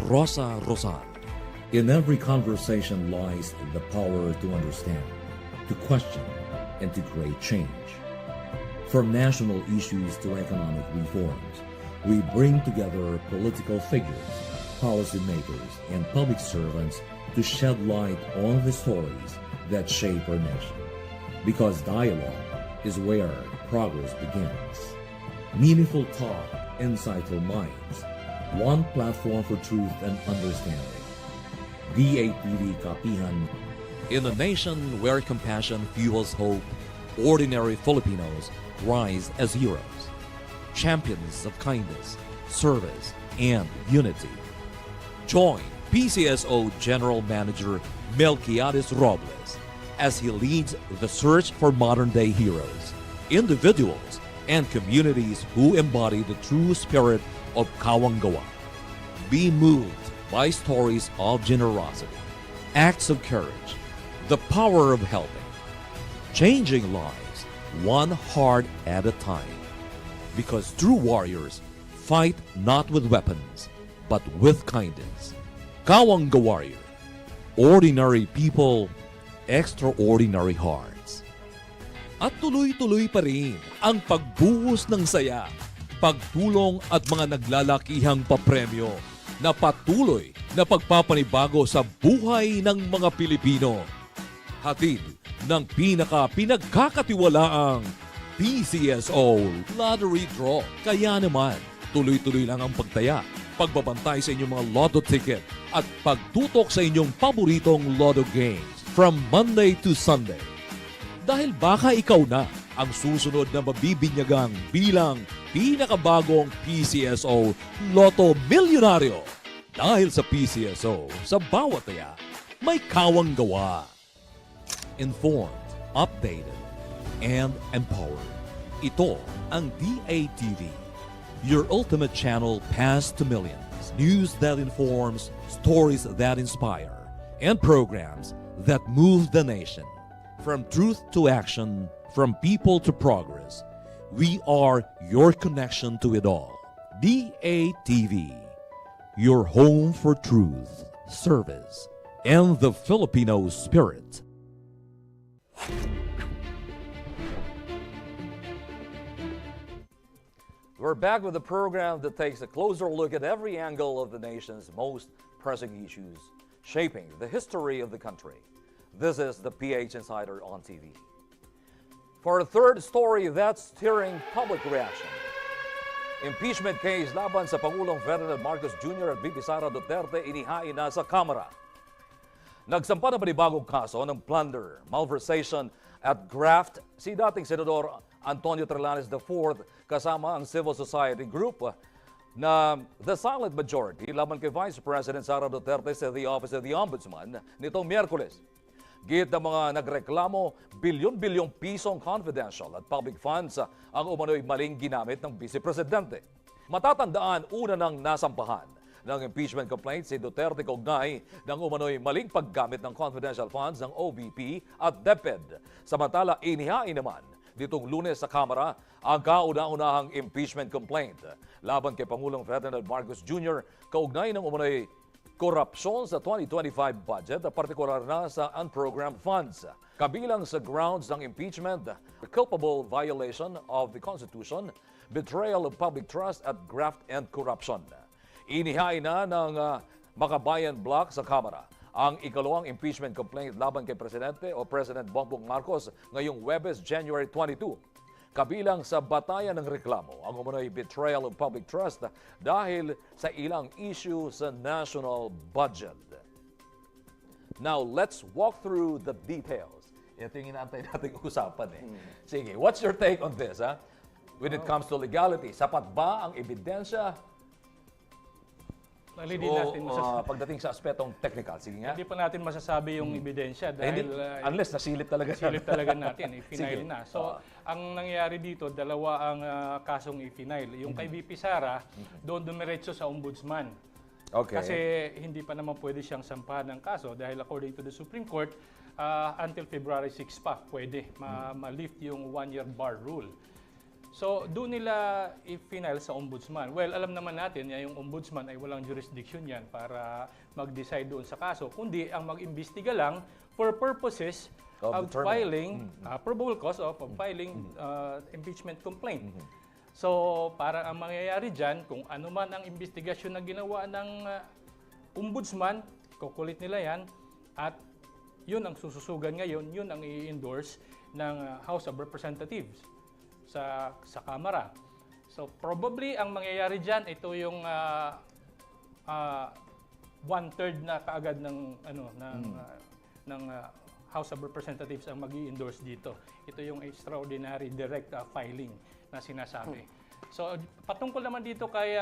Rosa Rosal. In every conversation lies the power to understand, to question, and to create change. From national issues to economic reforms, we bring together political figures, policymakers, and public servants to shed light on the stories that shape our nation. Because dialogue is where progress begins. Meaningful talk, insightful minds, one platform for truth and understanding. DATV Kapihan. In a nation where compassion fuels hope, ordinary Filipinos rise as heroes, champions of kindness, service, and unity. Join PCSO General Manager Melquiades Robles as he leads the search for modern-day heroes, individuals, and communities who embody the true spirit of Kawanggawa. Be moved by stories of generosity, acts of courage, the power of helping, changing lives one heart at a time. Because true warriors fight not with weapons, but with kindness. Kawangga Warrior, ordinary people, extraordinary hearts. At tuloy-tuloy pa rin ang pagbuhos ng saya, pagtulong at mga naglalakihang papremyo na patuloy na pagpapanibago sa buhay ng mga Pilipino. Hatid ng pinagkakatiwalaang PCSO Lottery Draw. Kaya naman, tuloy-tuloy lang ang pagtaya, pagbabantay sa inyong mga lotto ticket at pagtutok sa inyong paboritong lotto games from Monday to Sunday. Dahil baka ikaw na ang susunod na mabibinyagang bilang pinakabagong PCSO Lotto Milyonaryo. Dahil sa PCSO, sa bawat taya, may kawanggawa. Informed, updated, and empowered. Ito ang DATV, your ultimate channel past to millions. News that informs, stories that inspire, and programs that move the nation. From truth to action, from people to progress, we are your connection to it all. DATV, your home for truth, service, and the Filipino spirit. We're back with a program that takes a closer look at every angle of the nation's most pressing issues shaping the history of the country. This is the PH Insider on TV. For a third story that's stirring public reaction. Impeachment case laban sa Pangulong Ferdinand Marcos Jr. at VP Sara Duterte inihain na sa Kamara. Nagsampa na panibagong kaso ng plunder, malversation at graft si dating Senador Antonio Trillanes IV kasama ang civil society group na The Silent Majority laban kay Vice President Sara Duterte sa the Office of the Ombudsman nitong Miyerkules. Git ng mga nagreklamo, bilyon-bilyong pisong confidential at public funds ang umano'y maling ginamit ng Vice Presidente. Matatandaan una nang nasampahan ng impeachment complaint si Duterte kaugnay ng umano'y maling paggamit ng confidential funds ng OVP at DepEd. Samantala, inihain naman ditong Lunes sa Kamara ang kauna-unahang impeachment complaint laban kay Pangulong Ferdinand Marcos Jr. kaugnay ng umano'y korupsyon sa 2025 budget, partikular na sa unprogrammed funds. Kabilang sa grounds ng impeachment, culpable violation of the Constitution, betrayal of public trust at graft and corruption. Inihain na ng Makabayan Bloc sa Kamara ang ikalawang impeachment complaint laban kay Presidente o President Bongbong Marcos ngayong Huwebes, January 22. Kabilang sa batayan ng reklamo ang umano'y betrayal of public trust dahil sa ilang issue sa national budget. Now, let's walk through the details. Ito yung inaantay nating usapan eh. Sige, what's your take on this? When it comes to legality, sapat ba ang ebidensya? Hindi natin masasabi. Pagdating sa aspetong technical, sige nga. Hindi pa natin masasabi yung ebidensya dahil unless nasilip talaga. Nasilip talaga natin, i-final na. So, ang nangyayari dito, dalawa ang kasong i-final. Yung kay VP Sara, doon dumiretso sa ombudsman. Okay. Kasi hindi pa naman pwede siyang sampahan ng kaso dahil according to the Supreme Court, until February 6 pa pwede ma-lift yung one-year bar rule. So, doon nila i-final sa ombudsman. Well, alam naman natin, yung ombudsman ay walang jurisdiction yan para mag-decide doon sa kaso, kundi ang mag-imbestiga lang for purposes of filing, probable cause of filing impeachment complaint. So, parang ang mangyayari dyan, kung ano man ang investigasyon na ginawa ng ombudsman, kukulit nila yan, at yun ang sususugan ngayon, yun ang i-endorse ng House of Representatives sa Kamara. So probably ang mangyayari diyan ito yung 1/3 na kaagad ng House of Representatives ang magi-endorse dito. Ito yung extraordinary direct filing na sinasabi. So patungkol naman dito kay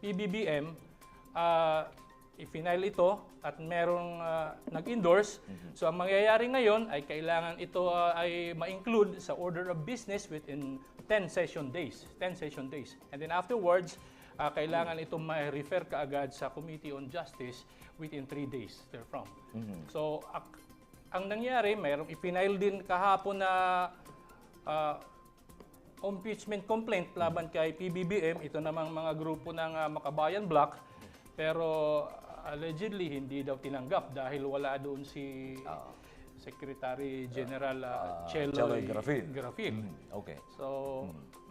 PBBM, i-final ito at merong nag-endorse. So ang mangyayari ngayon ay kailangan ito ay ma-include sa order of business within 10 session days. And then afterwards, kailangan ito ma-refer kaagad sa Committee on Justice within 3 days therefrom. So ang nangyari, mayroong i-final din kahapon na impeachment complaint laban kay PBBM. Ito namang mga grupo ng Makabayan Bloc. Pero allegedly, hindi daw tinanggap dahil wala doon si Secretary General Cheloy Garafil. Okay. So,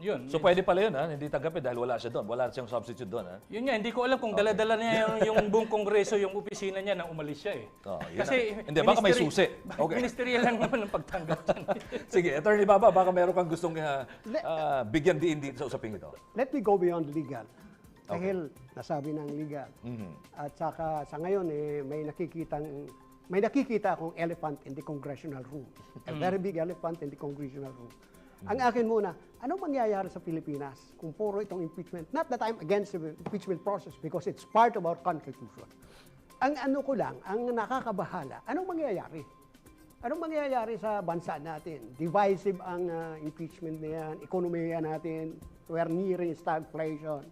yun. So, pwede pala yun, hindi tanggapin dahil wala siya doon. Wala siyang substitute doon. Yun nga, hindi ko alam kung dala-dala niya yung buong kongreso, yung opisina niya nang umalis siya eh. Kasi, hindi, baka may susi. Okay. Ministerial lang naman ang pagtanggap dyan. Sige, Attorney Baba, baka meron kang gustong bigyan diin dito sa usaping ito. Let me go beyond legal. Dahil nasabi ng legal. At saka sa ngayon may nakikita akong elephant in the congressional room. A very big elephant in the congressional room. Ang akin muna, ano mangyayari sa Pilipinas kung puro itong impeachment? Not that I'm against the impeachment process because it's part of our constitution. Ang ano ko lang, ang nakakabahala, anong mangyayari? Anong mangyayari sa bansa natin? Divisive ang impeachment na yan, ekonomiya natin, we're nearing stagflation.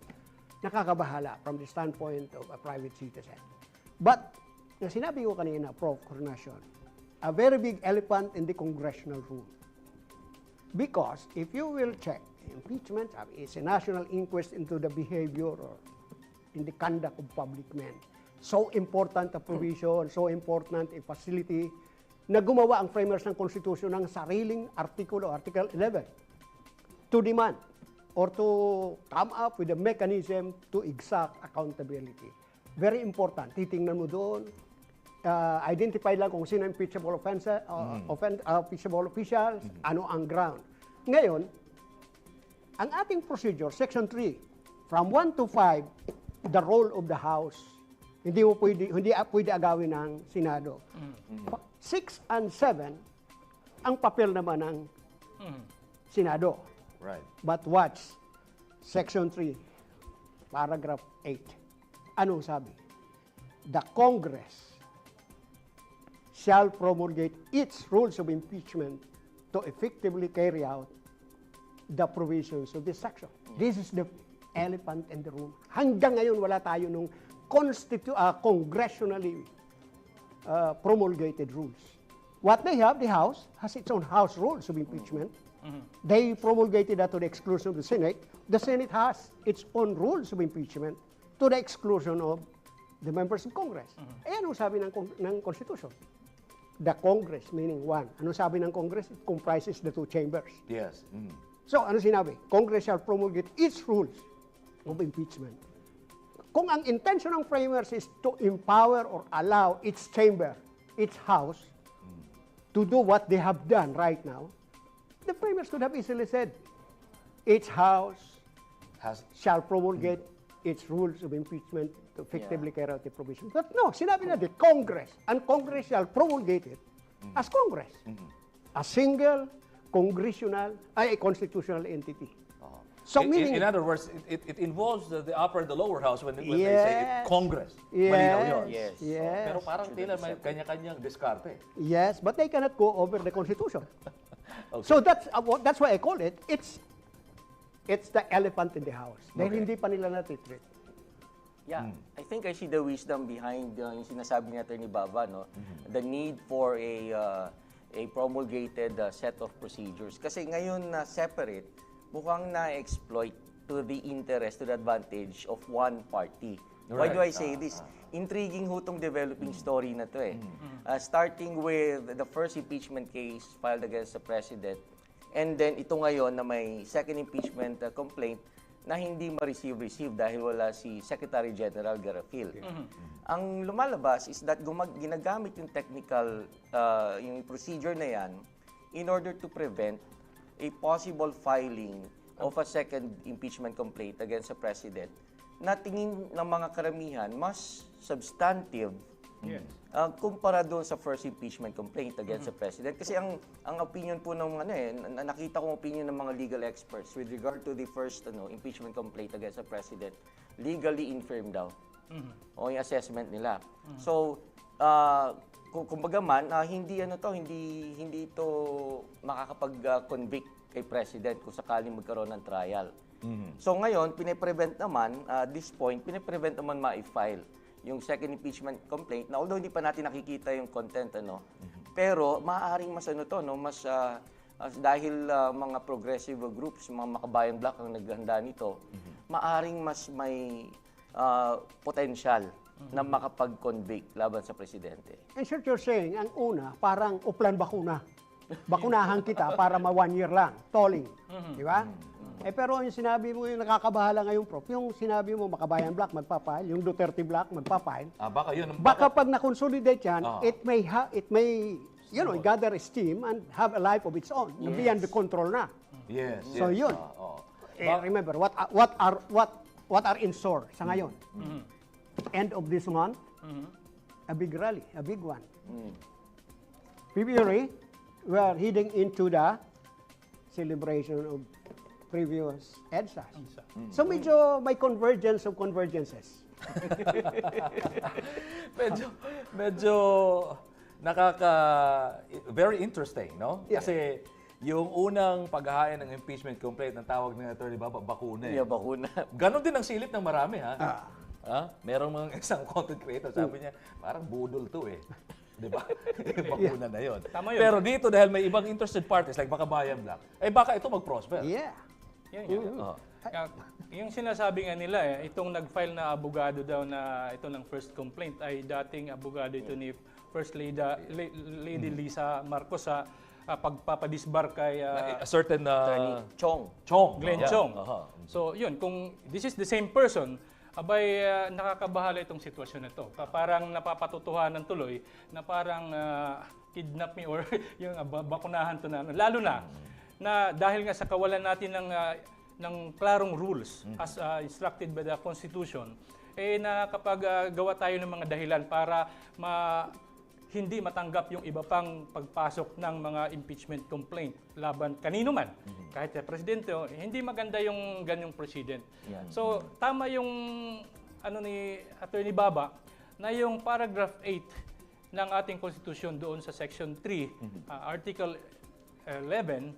Nakakabahala from the standpoint of a private citizen. But, na sinabi ko kanina, Prof. Coronation, a very big elephant in the congressional room. Because if you will check, impeachment is a national inquest into the behavior or in the conduct of public men. So important a provision, so important a facility na gumawa ang framers ng Constitution ng sariling artikulo, Article 11, to demand or to come up with a mechanism to exact accountability. Very important. Titingnan mo doon, identify lang kung sino impeachable impeachable officials, ano ang ground. Ngayon, ang ating procedure, Section 3, from 1 to 5, the role of the House. Hindi pwede agawin ng Senado. 6 and 7, ang papel naman ng Senado. Right. But watch, Section 3, paragraph 8. Anong sabi? The Congress shall promulgate its rules of impeachment to effectively carry out the provisions of this section. This is the elephant in the room. Hanggang ngayon, wala tayo nung congressionally promulgated rules. What they have, the House has its own House rules of impeachment. They promulgated that to the exclusion of the Senate. The Senate has its own rules of impeachment to the exclusion of the members of Congress. Eh, ano sabi ng Constitution? The Congress, meaning one. Ano sabi ng Congress? It comprises the two chambers. Yes. So, ano sinabi? Congress shall promulgate its rules of impeachment. Kung ang intention ng framers is to empower or allow its chamber, its House, to do what they have done right now, the framers could have easily said, each House shall promulgate its rules of impeachment to effectively carry out the provision. But no, sinabi na the Congress, and Congress shall promulgate it as Congress. A single constitutional entity. So meaning, in other words, it involves the upper and the lower house when they say Yes. Congress. Yes. Malinaw yun. Yes. Yes. Pero parang tila may kanya-kanyang diskarte. yes, but they cannot go over the Constitution. Okay. So that's why I call it, it's the elephant in the house. Dahil Okay. hindi pa nila natitreat. Yeah, I think I see the wisdom behind yung sinasabi ni Attorney Bava, no? The need for a promulgated set of procedures. Kasi ngayon na separate, mukhang na-exploit to the interest, to the advantage of one party. Why do I say this? Intriguing ho tong developing story na to eh. Starting with the first impeachment case filed against the President, and then ito ngayon na may second impeachment complaint na hindi ma-receive dahil wala si Secretary General Garafil. Ang lumalabas is that ginagamit yung technical, yung procedure na yan in order to prevent a possible filing of a second impeachment complaint against the President na tingin ng mga karamihan mas substantive kumpara doon sa first impeachment complaint against the President. Kasi ang opinion po ng nakita kong opinion ng mga legal experts with regard to the first impeachment complaint against the President, legally infirm daw. O yung assessment nila. So, kumbaga man, hindi ito makakapag-convict kay President kung sakaling magkaroon ng trial. So ngayon, pine-prevent naman, this point, pine-prevent naman ma-file yung second impeachment complaint na although hindi pa natin nakikita yung content, pero maaaring mas dahil mga progressive groups, mga makabayan bloc ang naghanda nito, maaaring mas may potential na makapag-convict laban sa Presidente. And sure you're saying, ang una, parang uplan bakuna. Bakunahan kita para ma 1 year lang, tolling. Di ba? Pero yung sinabi mo, yung nakakabahala ngayon, Prof, yung sinabi mo, Makabayan Block magpapile, yung Duterte Block magpapile, Baka yun. baka pag na-consolidate yan, it may gather steam and have a life of its own, beyond the control na. Yes. So yun. Remember, what are in store sa ngayon? End of this month, a big rally, a big one. February, we are heading into the celebration of previous EDSA. So medyo may convergence of convergences. medyo very interesting, no? Yeah. Kasi yung unang paghahain ng impeachment complaint ng tawag ng Attorney Bava, bakuna eh. Yeah, bakuna. Ganon din ang silip ng marami, ha? Merong mga isang content creator, sabi niya, parang budol to eh. Di ba? Bakuna na yun. Tama yun. Pero dito, dahil may ibang interested parties like Makabayan Block, baka ito mag-prosper. Yeah. Yung sinasabi nga nila, itong nag-file na abogado daw na ito ng first complaint ay dating abogado ito ni First Lady Lisa Marcos sa pagpapadisbar kay A certain Attorney Chong. Glenn Yeah. Chong. Aha. So yun, kung this is the same person, abay nakakabahala itong sitwasyon na ito. Parang napapatutuhanan tuloy na parang kidnap me or yung bakunahan to na. Lalo na dahil nga sa kawalan natin ng klarong rules as instructed by the Constitution, na kapag gawa tayo ng mga dahilan para hindi matanggap yung iba pang pagpasok ng mga impeachment complaint laban kanino man, kahit sa presidente, hindi maganda yung ganyong precedent. So, tama yung ni Attorney Baba na yung paragraph 8 ng ating Constitution doon sa Section 3, Article 11,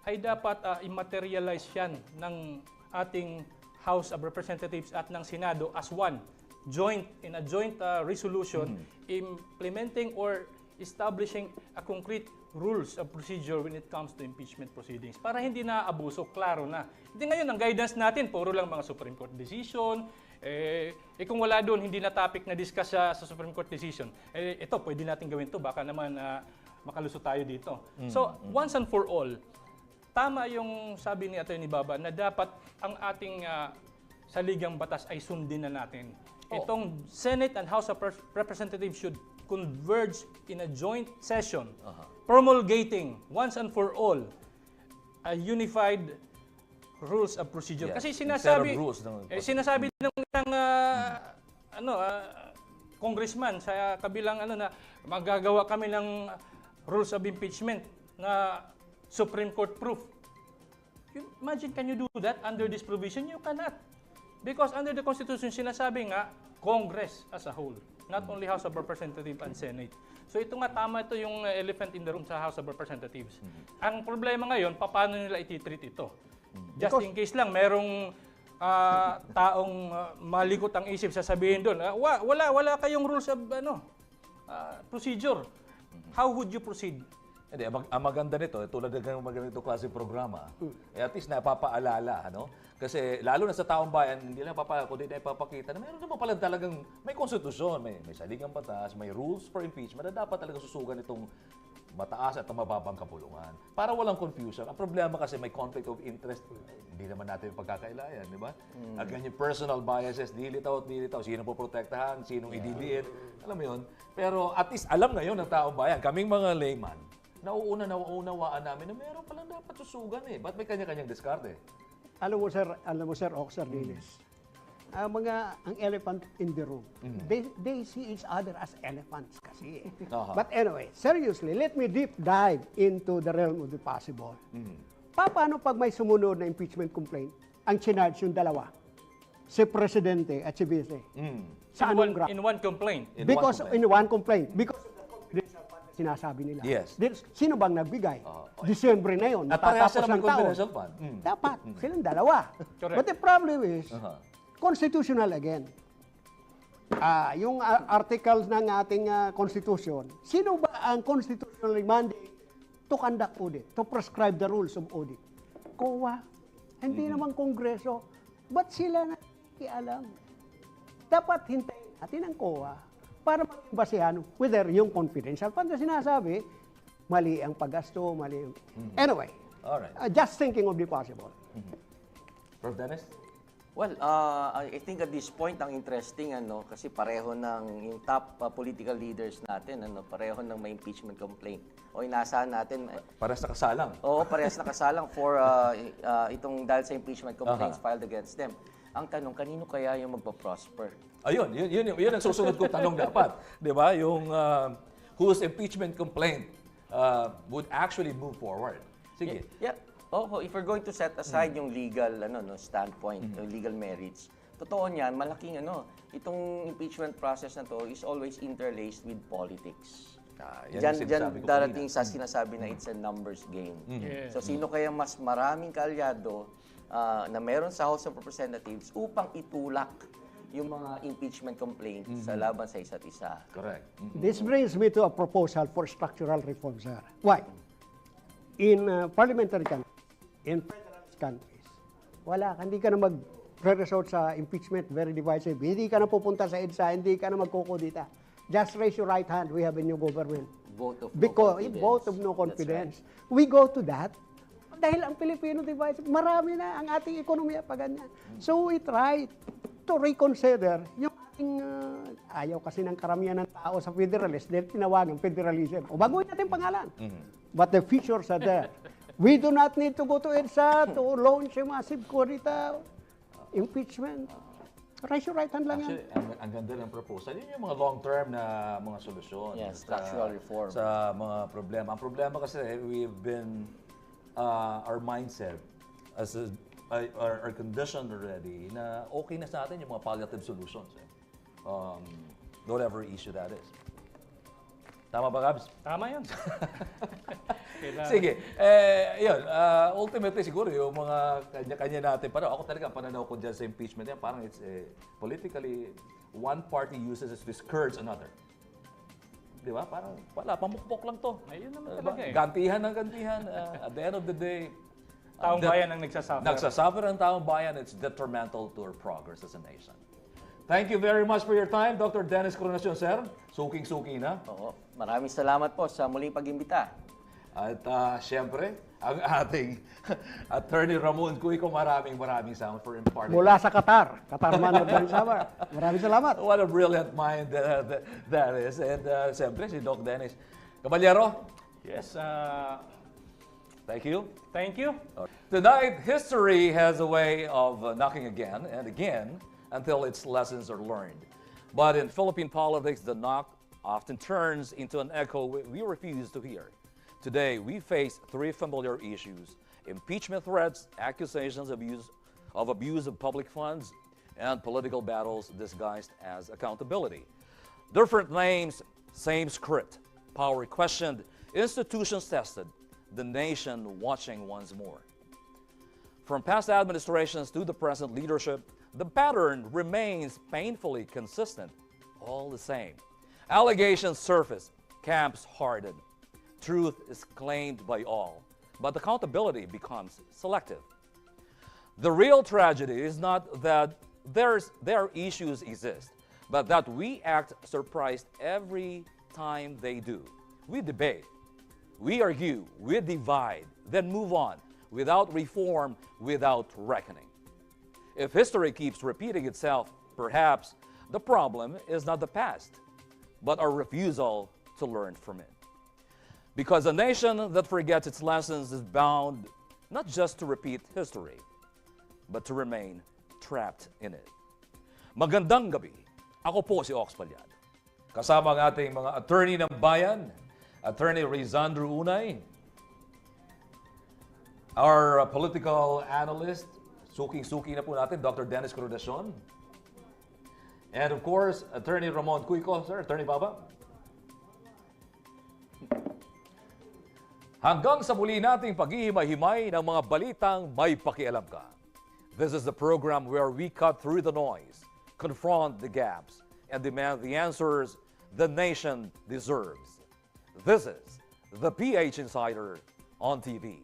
ay dapat i-materialize yan ng ating House of Representatives at ng Senado as one. In a joint resolution implementing or establishing a concrete rules of procedure when it comes to impeachment proceedings para hindi na abuso, klaro na. Hindi ngayon, ang guidance natin, puro lang mga Supreme Court decision, kung wala doon, hindi na topic na discuss sa Supreme Court decision, ito, pwede natin gawin to, baka naman makalusot tayo dito. So, once and for all, tama yung sabi ni Atty. Baba na dapat ang ating saligang batas ay sundin na natin. Itong Senate and House of Representatives should converge in a joint session, promulgating once and for all a unified rules of procedure. Yes, Kasi instead of sinasabi rules ng- sinasabi ng isang congressman sa kabilang na magagawa kami ng rules of impeachment na Supreme Court proof. Imagine, can you do that under this provision? You cannot. Because under the Constitution, sinasabi nga, Congress as a whole, not only House of Representatives and Senate. So ito nga, tama ito yung elephant in the room sa House of Representatives. Ang problema ngayon, paano nila ititreat ito? Just in case lang, merong taong malikot ang isip, sasabihin doon, wala kayong rules of procedure. How would you proceed? Hindi, ang maganda nito, tulad ng magandang klase programa, at least napapaalala, Kasi lalo na sa taong bayan, hindi na kundi na ipapakita na meron naman pala talagang may konstitusyon, may saligang batas, may rules for impeachment na dapat talaga susugan itong mataas at mababang kapulungan. Para walang confusion. Ang problema kasi may conflict of interest. Hindi naman natin pagkakailayan, di ba? Ang ganyan personal biases, dilitaw. Sino po protektahan, sinong ididiin. Alam mo yun? Pero at least alam ngayon ng taong bayan, kaming mga layman, nauunawaan namin na meron palang dapat susugan eh. Ba't may kanya-kanyang diskarte? Alam mo sir, Oxer Diles, ang elephant in the room, they see each other as elephants kasi. But anyway, seriously, let me deep dive into the realm of the possible. Paano pag may sumunod na impeachment complaint, ang chinarge yung dalawa? Si Presidente at si Vice. Sa anong ground? In one complaint. In one complaint. Because of the confidential fund na sinasabi nila. Yes. Sino bang nagbigay? Disyembre na yun. At parehas Matatapos sila may ang taon. confidential fund. Dapat. Silang dalawa. Correct. But the problem is, constitutional again. Yung articles ng ating constitution, sino ba ang constitutional mandate to conduct audit, to prescribe the rules of audit? COA. Hindi naman Kongreso. Ba't sila nakikialam? Dapat hintayin natin ang COA para magbasehan whether yung confidential fund na sinasabi, mali ang paggasto, mali ang... Anyway, Alright. Just thinking of the possible. Prof. Dennis? Well, I think at this point, ang interesting, kasi pareho ng yung top political leaders natin, pareho ng may impeachment complaint. O inaasahan natin. Parehas na kasalang. Oo, parehas na kasalang for itong dahil sa impeachment complaints filed against them. Ang tanong, kanino kaya yung magpa-prosper? Ayun, yun ang susunod kong tanong dapat. Di ba? Yung whose impeachment complaint would actually move forward. Sige. Yeah. If we're going to set aside yung legal standpoint, yung legal merits, totoo niyan, malaking itong impeachment process na to is always interlaced with politics. Yan Diyan darating sa sinasabi na it's a numbers game. So sino kaya mas maraming kaalyado na meron sa House of Representatives upang itulak yung mga impeachment complaints sa laban sa isa't isa. Correct. This brings me to a proposal for structural reform, sir. Why? In parliamentary countries, in federalist countries, hindi ka na mag-resort sa impeachment, very divisive. Hindi ka na pupunta sa EDSA, hindi ka na magkukodita. Just raise your right hand, we have a new government. Vote of no Because confidence. vote of no That's confidence. We go to that dahil ang Pilipino device, marami na ang ating ekonomiya pa ganyan. So we try to reconsider yung ating ayaw kasi ng karamihan ng tao sa federalist dahil tinawagan federalism. O baguhin natin pangalan. But the features are there. We do not need to go to EDSA to launch a massive kudita impeachment. Raise your right hand lang yan. Actually, ang ganda ng proposal. Yun yung mga long-term na mga solusyon. Yes, structural reform. Sa mga problema. Ang problema kasi, we've been, our mindset, as our condition already, na okay na sa atin yung mga palliative solutions. Whatever issue that is. Tama ba, Gabs? Tama yan. Sige. Yun. Ultimately, siguro, yung mga kanya-kanya natin, parang ako talaga, pananaw ko dyan sa impeachment yan, parang it's politically, one party uses it to discourage another. Di ba? Parang, wala, pamukpok lang to. Ayun naman talaga eh. Gantihan ng gantihan. At the end of the day, Taong bayan ang nagsasuffer. nagsasuffer ang taong bayan, it's detrimental to our progress as a nation. Thank you very much for your time, Dr. Dennis Coronacion, sir. Suking-suki na. Oo. Maraming salamat po sa muling pag-imbita. At siyempre, ang ating Attorney Ramon Cuico, maraming salamat for imparting. Mula sa Qatar man of Bansabar. Maraming salamat. What a brilliant mind that is. And siyempre, si Doc Dennis. Caballero, Yes. thank you. Thank you. Tonight, history has a way of knocking again and again until its lessons are learned. But in Philippine politics, the knock often turns into an echo we refuse to hear. Today, we face three familiar issues: impeachment threats, accusations of abuse of public funds, and political battles disguised as accountability. Different names, same script. Power questioned, institutions tested, the nation watching once more. From past administrations to the present leadership, the pattern remains painfully consistent, all the same. Allegations surface, camps harden. Truth is claimed by all, but accountability becomes selective. The real tragedy is not that their issues exist, but that we act surprised every time they do. We debate, we argue, we divide, then move on, without reform, without reckoning. If history keeps repeating itself, perhaps the problem is not the past, but our refusal to learn from it. Because a nation that forgets its lessons is bound not just to repeat history, but to remain trapped in it. Magandang gabi. Ako po si Ox Palyad. Kasama ang ating mga attorney ng bayan, Attorney Rizandro Unay, our political analyst, suking-suki na po natin, Dr. Dennis Coronacion, and of course, Attorney Ramon Cuico. Sir, Attorney Baba. Hanggang sa muli nating paghihimay-himay ng mga balitang may pakialam ka. This is the program where we cut through the noise, confront the gaps, and demand the answers the nation deserves. This is the PH Insider on TV.